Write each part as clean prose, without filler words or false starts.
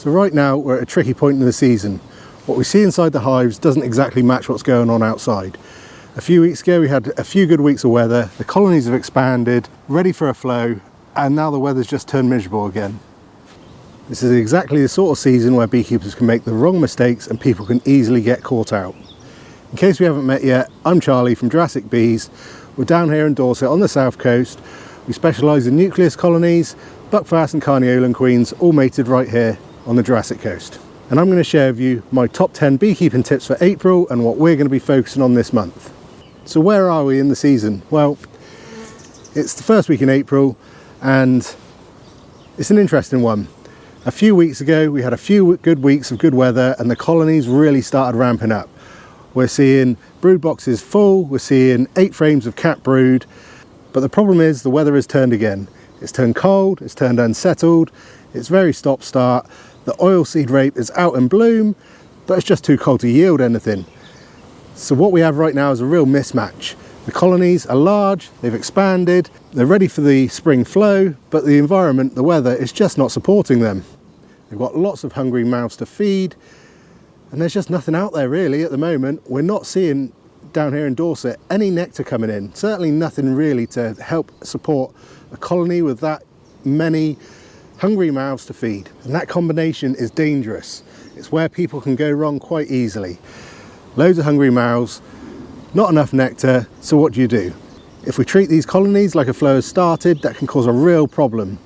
So right now we're at a tricky point in the season. What we see inside the hives doesn't exactly match what's going on outside. A few weeks ago we had a few good weeks of weather, the colonies have expanded, ready for a flow, and now the weather's just turned miserable again. This is exactly the sort of season where beekeepers can make the wrong mistakes and people can easily get caught out. In case we haven't met yet, I'm Charlie from Jurassic Bees. We're down here in Dorset on the south coast. We specialise in nucleus colonies, buckfast and carniolan queens, all mated right here on the Jurassic coast. And I'm going to share with you my top 10 beekeeping tips for April and what we're going to be focusing on this month. So where are we in the season? Well, it's the first week in April and it's an interesting one. A few weeks ago we had a few good weeks of good weather and the colonies really started ramping up. We're seeing brood boxes full, we're seeing 8 frames of capped brood, but the problem is the weather has turned again. It's turned cold, it's turned unsettled, it's very stop-start. The oilseed rape is out in bloom, but it's just too cold to yield anything. So what we have right now is a real mismatch. The colonies are large, they've expanded, they're ready for the spring flow, but the environment, the weather, is just not supporting them. They've got lots of hungry mouths to feed, and there's just nothing out there really at the moment. We're not seeing down here in Dorset any nectar coming in, certainly nothing really to help support a colony with that many hungry mouths to feed, and that combination is dangerous. It's where people can go wrong quite easily. Loads of hungry mouths, not enough nectar, so what do? If we treat these colonies like a flow has started, that can cause a real problem.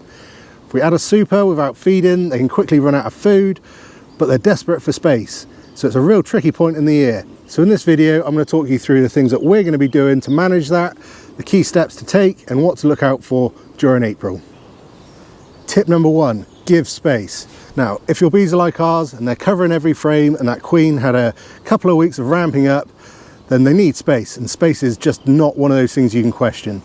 If we add a super without feeding, they can quickly run out of food, but they're desperate for space, so it's a real tricky point in the year. So in this video I'm going to talk you through the things that we're going to be doing to manage that, the key steps to take and what to look out for during April. Tip number 1, give space. Now, if your bees are like ours and they're covering every frame and that queen had a couple of weeks of ramping up, then they need space, and space is just not one of those things you can question.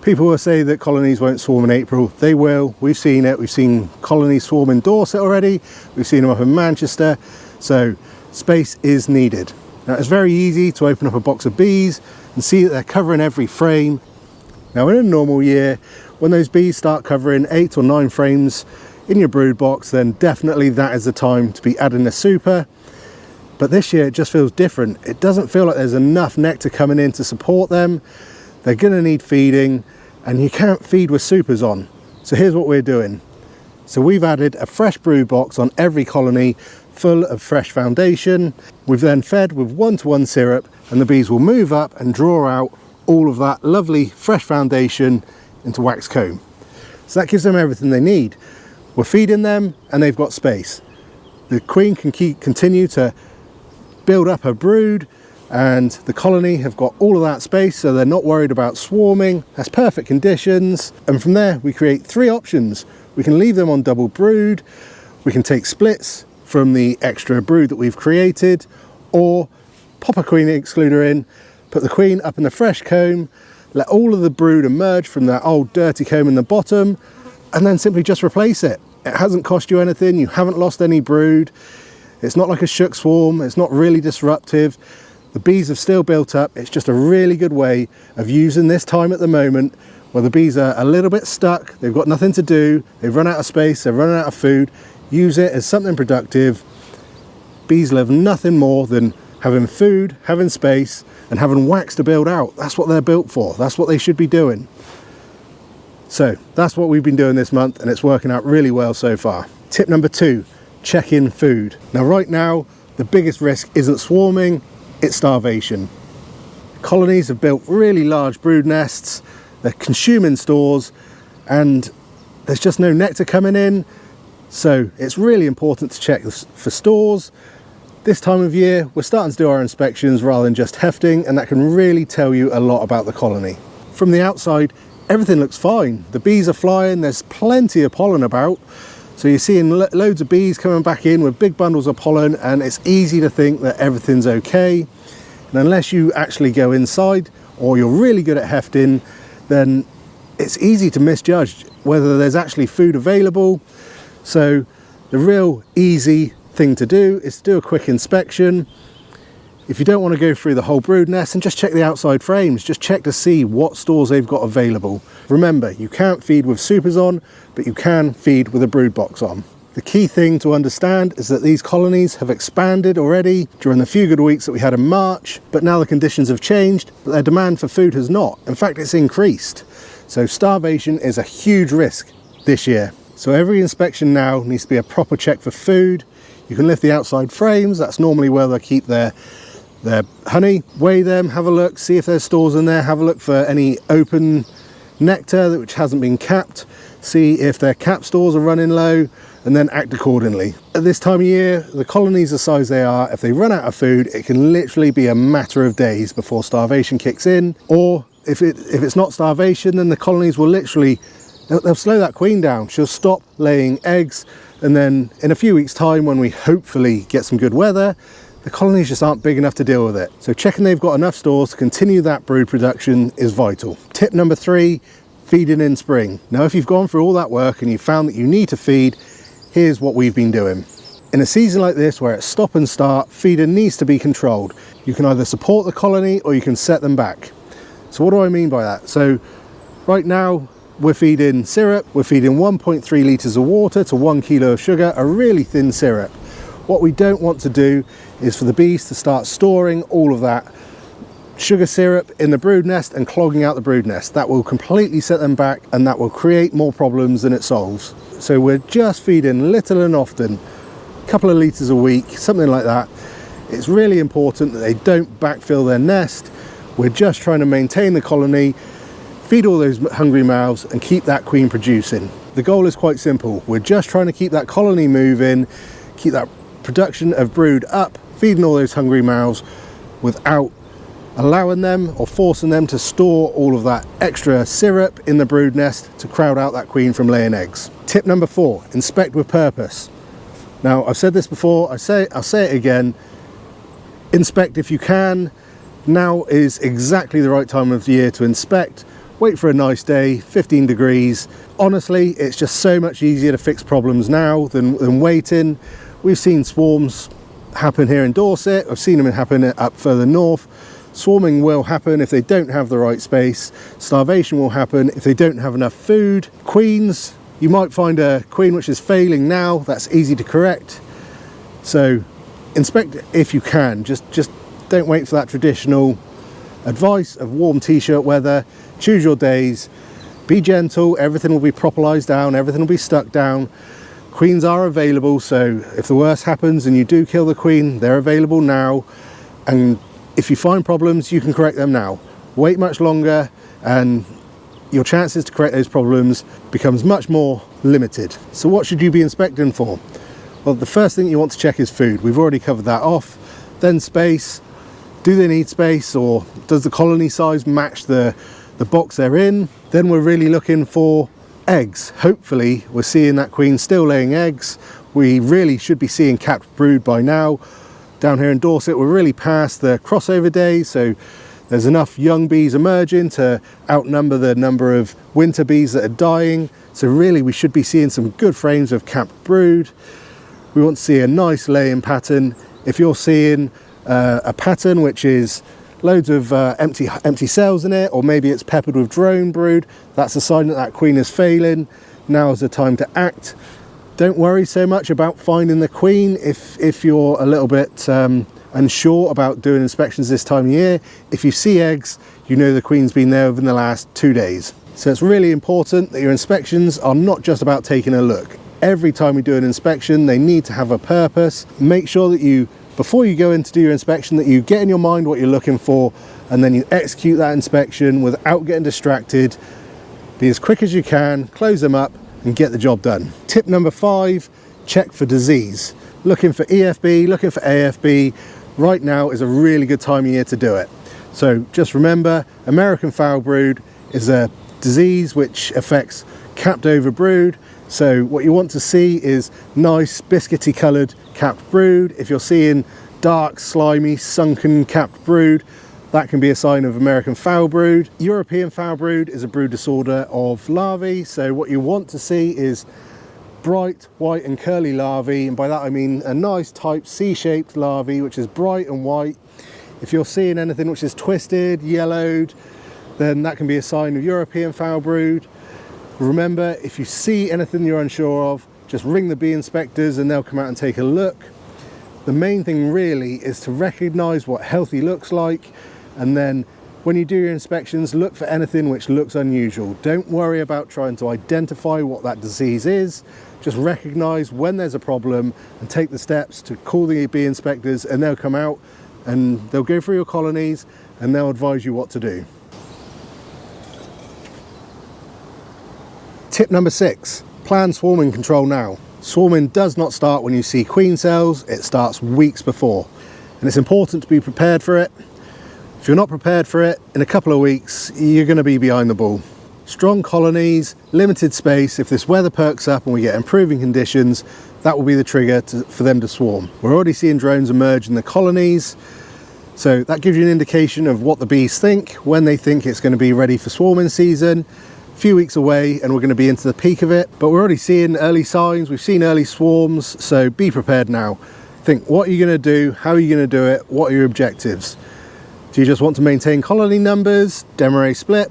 People will say that colonies won't swarm in April. They will. We've seen it. We've seen colonies swarm in Dorset already. We've seen them up in Manchester. So space is needed. Now, it's very easy to open up a box of bees and see that they're covering every frame. Now, in a normal year, when those bees start covering 8 or 9 frames in your brood box, then definitely that is the time to be adding a super. But this year it just feels different. It doesn't feel like there's enough nectar coming in to support them. They're going to need feeding, and you can't feed with supers on. So here's what we're doing. So we've added a fresh brood box on every colony full of fresh foundation. We've then fed with 1-to-1 syrup, and the bees will move up and draw out all of that lovely fresh foundation into wax comb. So that gives them everything they need. We're feeding them and they've got space. The queen can continue to build up her brood, and the colony have got all of that space, so they're not worried about swarming. That's perfect conditions. And from there we create 3 options. We can leave them on double brood, we can take splits from the extra brood that we've created, or pop a queen excluder in, put the queen up in the fresh comb, let all of the brood emerge from that old dirty comb in the bottom, and then simply just replace it. It hasn't cost you anything, you haven't lost any brood, it's not like a shook swarm, it's not really disruptive. The bees have still built up. It's just a really good way of using this time at the moment where the bees are a little bit stuck, they've got nothing to do, they've run out of space, they've run out of food. Use it as something productive. Bees love nothing more than having food, having space, and having wax to build out. That's what they're built for. That's what they should be doing. So that's what we've been doing this month, and it's working out really well so far. Tip number 2, check in food. Now right now, the biggest risk isn't swarming, it's starvation. Colonies have built really large brood nests, they're consuming stores, and there's just no nectar coming in. So it's really important to check for stores. This time of year, we're starting to do our inspections rather than just hefting, and that can really tell you a lot about the colony. From the outside, everything looks fine. The bees are flying, there's plenty of pollen about. So you're seeing loads of bees coming back in with big bundles of pollen, and it's easy to think that everything's okay. And unless you actually go inside, or you're really good at hefting, then it's easy to misjudge whether there's actually food available. So the real easy thing to do is to do a quick inspection. If you don't want to go through the whole brood nest, and just check the outside frames, just check to see what stores they've got available. Remember, you can't feed with supers on, but you can feed with a brood box on. The key thing to understand is that these colonies have expanded already during the few good weeks that we had in March, but now the conditions have changed, but their demand for food has not. In fact, it's increased. So starvation is a huge risk this year. So every inspection now needs to be a proper check for food. You can lift the outside frames, that's normally where they keep their honey. Weigh them, have a look, see if there's stores in there, have a look for any open nectar which hasn't been capped, see if their cap stores are running low, and then act accordingly. At this time of year, the colonies the size they are, if they run out of food, it can literally be a matter of days before starvation kicks in. Or if it's not starvation, then the colonies will literally, they'll slow that queen down. She'll stop laying eggs, and then in a few weeks' time, when we hopefully get some good weather, the colonies just aren't big enough to deal with it. So checking they've got enough stores to continue that brood production is vital. Tip number 3, feeding in spring. Now, if you've gone through all that work and you found that you need to feed, here's what we've been doing. In a season like this where it's stop and start, feeding needs to be controlled. You can either support the colony or you can set them back. So what do I mean by that? So right now we're feeding syrup, we're feeding 1.3 litres of water to 1 kilo of sugar, a really thin syrup. What we don't want to do is for the bees to start storing all of that sugar syrup in the brood nest and clogging out the brood nest. That will completely set them back and that will create more problems than it solves. So we're just feeding little and often, a couple of litres a week, something like that. It's really important that they don't backfill their nest. We're just trying to maintain the colony, feed all those hungry mouths and keep that queen producing. The goal is quite simple. We're just trying to keep that colony moving, keep that production of brood up, feeding all those hungry mouths without allowing them or forcing them to store all of that extra syrup in the brood nest to crowd out that queen from laying eggs. Tip number 4, inspect with purpose. Now, I've said this before, I'll say it again, inspect if you can. Now is exactly the right time of the year to inspect. Wait for a nice day, 15 degrees. Honestly, it's just so much easier to fix problems now than waiting. We've seen swarms happen here in Dorset. I've seen them happen up further north. Swarming will happen if they don't have the right space. Starvation will happen if they don't have enough food. Queens, you might find a queen which is failing now. That's easy to correct. So inspect if you can. Just don't wait for that traditional advice of warm t-shirt weather. Choose your days. Be gentle. Everything will be propolized down. Everything will be stuck down. Queens are available, so if the worst happens and you do kill the queen, they're available now. And if you find problems, you can correct them now. Wait much longer and your chances to correct those problems becomes much more limited. So what should you be inspecting for? Well, the first thing you want to check is food. We've already covered that off. Then space. Do they need space, or does the colony size match the box they're in? Then we're really looking for eggs. Hopefully we're seeing that queen still laying eggs. We really should be seeing capped brood by now. Down here in Dorset, we're really past the crossover days, so there's enough young bees emerging to outnumber the number of winter bees that are dying. So really we should be seeing some good frames of capped brood. We want to see a nice laying pattern. If you're seeing a pattern which is loads of empty cells in it, or maybe it's peppered with drone brood, that's a sign that that queen is failing. Now is the time to act. Don't worry so much about finding the queen if you're a little bit unsure about doing inspections this time of year. If you see eggs, you know the queen's been there within the last 2 days. So it's really important that your inspections are not just about taking a look. Every time we do an inspection, they need to have a purpose. Make sure that you, before you go in to do your inspection, that you get in your mind what you're looking for, and then you execute that inspection without getting distracted. Be as quick as you can, close them up, and get the job done. Tip number 5, check for disease. Looking for EFB, looking for AFB, right now is a really good time of year to do it. So just remember, American foul brood is a disease which affects capped over brood. So what you want to see is nice biscuity coloured capped brood. If you're seeing dark, slimy, sunken capped brood, that can be a sign of American foul brood. European foul brood is a brood disorder of larvae. So what you want to see is bright, white and curly larvae. And by that I mean a nice type C-shaped larvae, which is bright and white. If you're seeing anything which is twisted, yellowed, then that can be a sign of European foul brood. Remember, if you see anything you're unsure of, just ring the bee inspectors and they'll come out and take a look. The main thing really is to recognize what healthy looks like, and then when you do your inspections, look for anything which looks unusual. Don't worry about trying to identify what that disease is. Just recognize when there's a problem and take the steps to call the bee inspectors, and they'll come out and they'll go through your colonies and they'll advise you what to do. Tip number 6, plan swarming control now. Swarming does not start when you see queen cells, it starts weeks before. And it's important to be prepared for it. If you're not prepared for it, in a couple of weeks, you're going to be behind the ball. Strong colonies, limited space. If this weather perks up and we get improving conditions, that will be the trigger for them to swarm. We're already seeing drones emerge in the colonies, so that gives you an indication of what the bees think, when they think it's going to be ready for swarming season. A few weeks away and we're going to be into the peak of it, but we're already seeing early signs, we've seen early swarms, so be prepared now. Think, what are you going to do? How are you going to do it? What are your objectives? Do you just want to maintain colony numbers, demo split?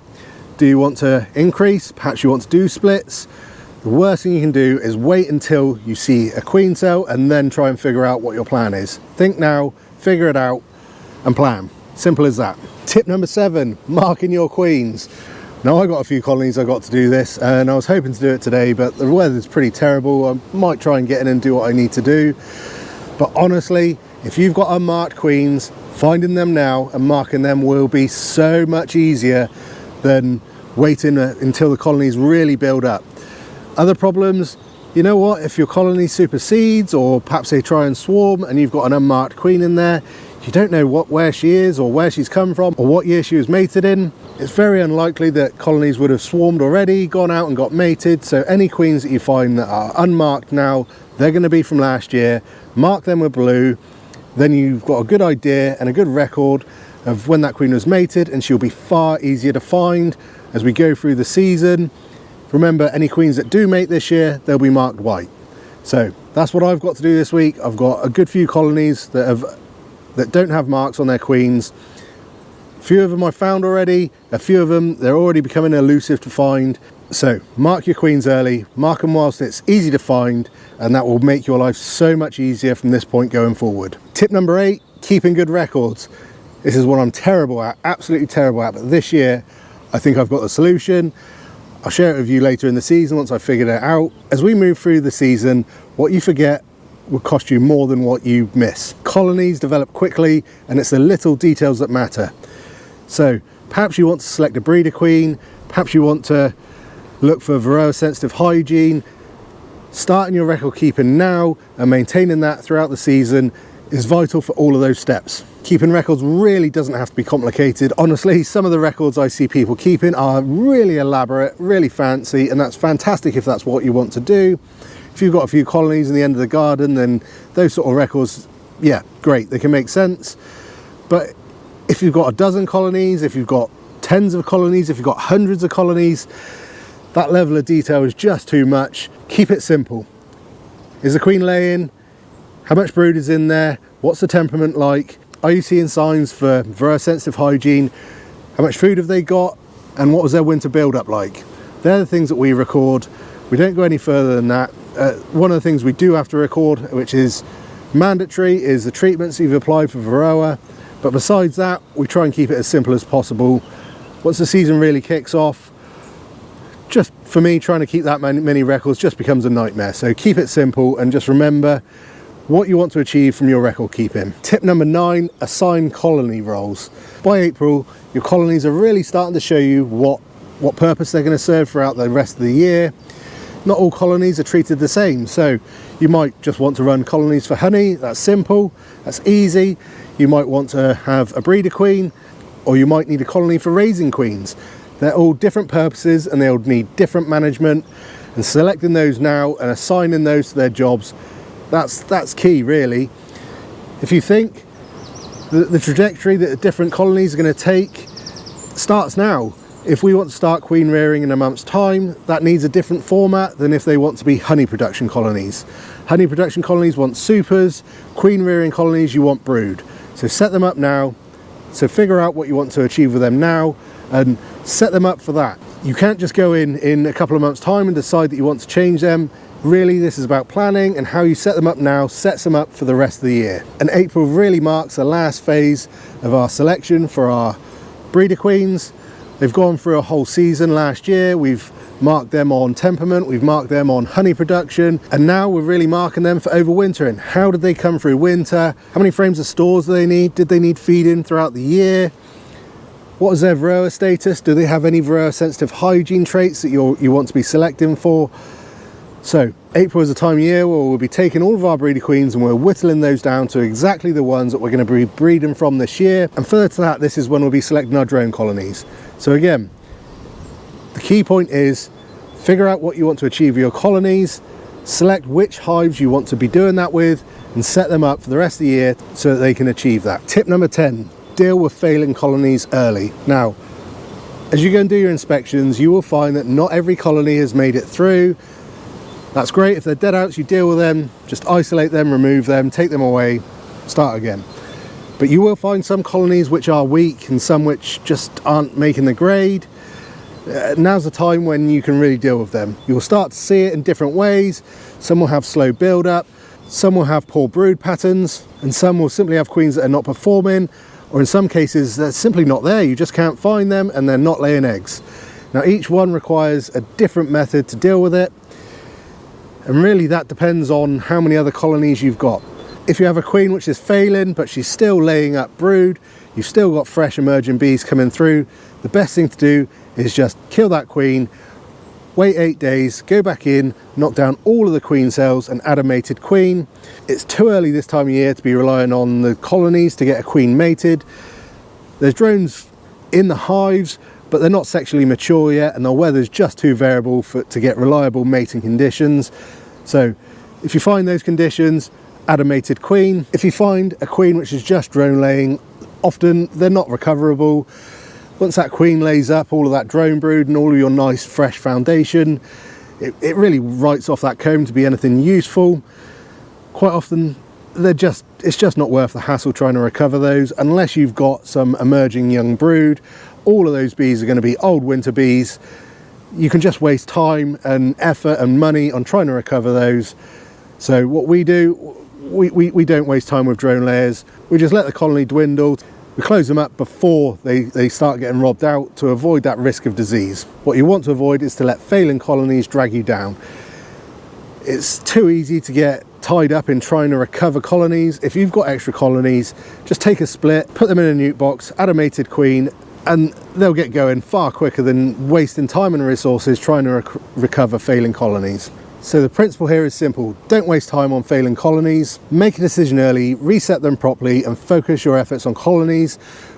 Do you want to increase? Perhaps you want to do splits. The worst thing you can do is wait until you see a queen cell and then try and figure out what your plan is. Think now, figure it out and plan. Simple as that. Tip number 7, marking your queens. Now, I got a few colonies I got to do this and I was hoping to do it today, but the weather's pretty terrible. I might try and get in and do what I need to do. But honestly, if you've got unmarked queens, finding them now and marking them will be so much easier than waiting until the colonies really build up. Other problems, you know what, if your colony supersedes or perhaps they try and swarm and you've got an unmarked queen in there, you don't know where she is or where she's come from or what year she was mated in. It's very unlikely that colonies would have swarmed already, gone out and got mated, so any queens that you find that are unmarked now, they're going to be from last year. Mark them with blue, then you've got a good idea and a good record of when that queen was mated, and she'll be far easier to find as we go through the season. Remember, any queens that do mate this year, they'll be marked white. So that's what I've got to do this week. I've got a good few colonies that don't have marks on their queens. A few of them I found already, a few of them they're already becoming elusive to find. So mark your queens early, mark them whilst it's easy to find, and that will make your life so much easier from this point going forward. Tip number 8, keeping good records. This is what I'm terrible at, absolutely terrible at, but this year I think I've got the solution. I'll share it with you later in the season once I've figured it out. As we move through the season, what you forget will cost you more than what you miss. Colonies develop quickly and it's the little details that matter. So perhaps you want to select a breeder queen, perhaps you want to look for varroa sensitive hygiene. Starting your record keeping now and maintaining that throughout the season is vital for all of those steps. Keeping records really doesn't have to be complicated. Honestly, some of the records I see people keeping are really elaborate, really fancy, and that's fantastic if that's what you want to do. If you've got a few colonies in the end of the garden, then those sort of records, yeah, great, they can make sense. But if you've got a dozen colonies, if you've got tens of colonies, if you've got hundreds of colonies, that level of detail is just too much. Keep it simple. Is the queen laying? How much brood is in there? What's the temperament like? Are you seeing signs for varroa sensitive hygiene? How much food have they got? And what was their winter build up like? They're the things that we record. We don't go any further than that. One of the things we do have to record, which is mandatory, is the treatments you've applied for varroa. But besides that, we try and keep it as simple as possible. Once the season really kicks off, just for me, trying to keep that many records just becomes a nightmare. So keep it simple and just remember what you want to achieve from your record keeping. Tip number 9, assign colony roles. By April, your colonies are really starting to show you what purpose they're going to serve throughout the rest of the year. Not all colonies are treated the same, so you might just want to run colonies for honey. That's simple, that's easy. You might want to have a breeder queen, or you might need a colony for raising queens. They're all different purposes and they'll need different management, and selecting those now and assigning those to their jobs, that's key really. If you think the trajectory that the different colonies are going to take starts now. If we want to start queen rearing in a month's time, that needs a different format than if they want to be honey production colonies. Honey production colonies want supers, queen rearing colonies you want brood. So set them up now. So figure out what you want to achieve with them now and set them up for that. You can't just go in a couple of months time and decide that you want to change them. Really, this is about planning, and how you set them up now sets them up for the rest of the year. And April really marks the last phase of our selection for our breeder queens. They've gone through a whole season last year. We've marked them on temperament, we've marked them on honey production, and now we're really marking them for overwintering. How did they come through winter? How many frames of stores do they need? Did they need feeding throughout the year? What is their varroa status? Do they have any varroa sensitive hygiene traits that you want to be selecting for? So April is a time of year where we'll be taking all of our breeder queens and we're whittling those down to exactly the ones that we're going to be breeding from this year. And further to that, this is when we'll be selecting our drone colonies. So again, the key point is figure out what you want to achieve with your colonies, select which hives you want to be doing that with, and set them up for the rest of the year so that they can achieve that. Tip number 10, deal with failing colonies early. Now, as you go and do your inspections, you will find that not every colony has made it through. That's great. If they're dead outs, you deal with them, just isolate them, remove them, take them away, start again. But you will find some colonies which are weak and some which just aren't making the grade. Now's the time when you can really deal with them. You'll start to see it in different ways. Some will have slow build up, some will have poor brood patterns, and some will simply have queens that are not performing, or in some cases they're simply not there. You just can't find them and they're not laying eggs. Now each one requires a different method to deal with it. And really that depends on how many other colonies you've got. If you have a queen which is failing but she's still laying up brood, you've still got fresh emerging bees coming through, the best thing to do is just kill that queen, wait 8 days, go back in, knock down all of the queen cells and add a mated queen. It's too early this time of year to be relying on the colonies to get a queen mated. There's drones in the hives, but they're not sexually mature yet, and the weather's just too variable to get reliable mating conditions. So if you find those conditions, add a mated queen. If you find a queen which is just drone laying, often they're not recoverable. Once that queen lays up all of that drone brood and all of your nice fresh foundation, it really writes off that comb to be anything useful. Quite often it's just not worth the hassle trying to recover those unless you've got some emerging young brood. All of those bees are going to be old winter bees. You can just waste time and effort and money on trying to recover those. So what we do, we don't waste time with drone layers. We just let the colony dwindle. We close them up before they start getting robbed out to avoid that risk of disease. What you want to avoid is to let failing colonies drag you down. It's too easy to get tied up in trying to recover colonies. If you've got extra colonies, just take a split, put them in a nute box, add a mated queen, and they'll get going far quicker than wasting time and resources trying to recover failing colonies. So the principle here is simple. Don't waste time on failing colonies. Make a decision early, reset them properly, and focus your efforts on colonies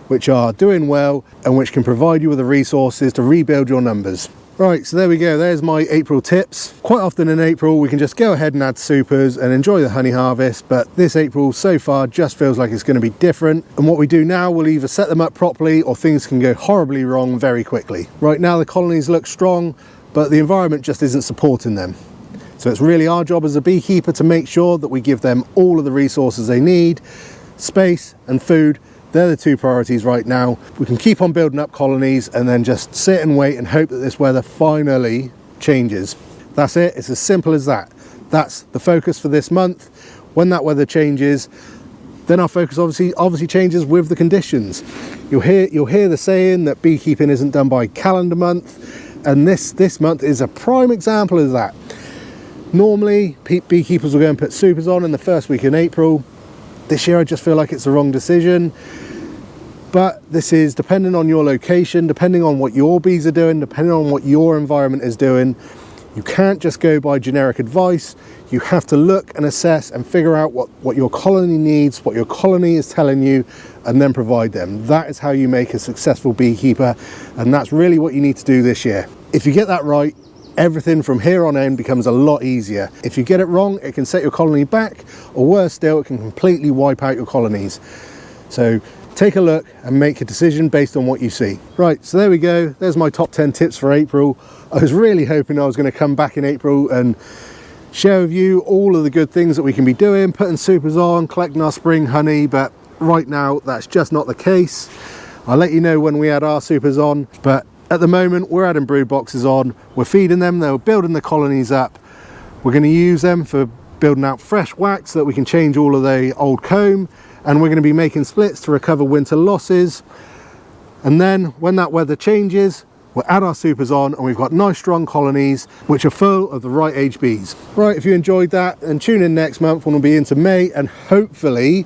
which are doing well and which can provide you with the resources to rebuild your numbers. Right, so there we go. There's my April tips. Quite often in April we can just go ahead and add supers and enjoy the honey harvest, but this April so far just feels like it's going to be different, and what we do now will either set them up properly or things can go horribly wrong very quickly. Right now the colonies look strong, but the environment just isn't supporting them. So it's really our job as a beekeeper to make sure that we give them all of the resources they need. Space and food, they're the two priorities right now. We can keep on building up colonies and then just sit and wait and hope that this weather finally changes. That's it, it's as simple as that. That's the focus for this month. When that weather changes, then our focus obviously changes with the conditions. You'll hear the saying that beekeeping isn't done by calendar month, and this month is a prime example of that. Normally, beekeepers will go and put supers on in the first week in April. This year I just feel like it's the wrong decision. But this is depending on your location, depending on what your bees are doing, depending on what your environment is doing. You can't just go by generic advice. You have to look and assess and figure out what your colony needs, what your colony is telling you, and then provide them. That is how you make a successful beekeeper, and that's really what you need to do this year. If you get that right, everything from here on in becomes a lot easier. If you get it wrong, it can set your colony back, or worse still, it can completely wipe out your colonies. So take a look and make a decision based on what you see. Right, so there we go. There's my top 10 tips for April. I was really hoping I was going to come back in April and share with you all of the good things that we can be doing, putting supers on, collecting our spring honey, but right now that's just not the case. I'll let you know when we add our supers on, but at the moment we're adding brood boxes on, we're feeding them, they're building the colonies up, We're going to use them for building out fresh wax so that we can change all of the old comb, and we're going to be making splits to recover winter losses. And then when that weather changes, we'll add our supers on, and we've got nice strong colonies which are full of the right age bees. Right, if you enjoyed that, and tune in next month when we'll be into May, and hopefully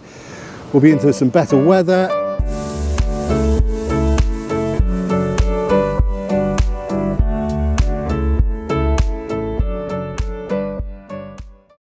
we'll be into some better weather.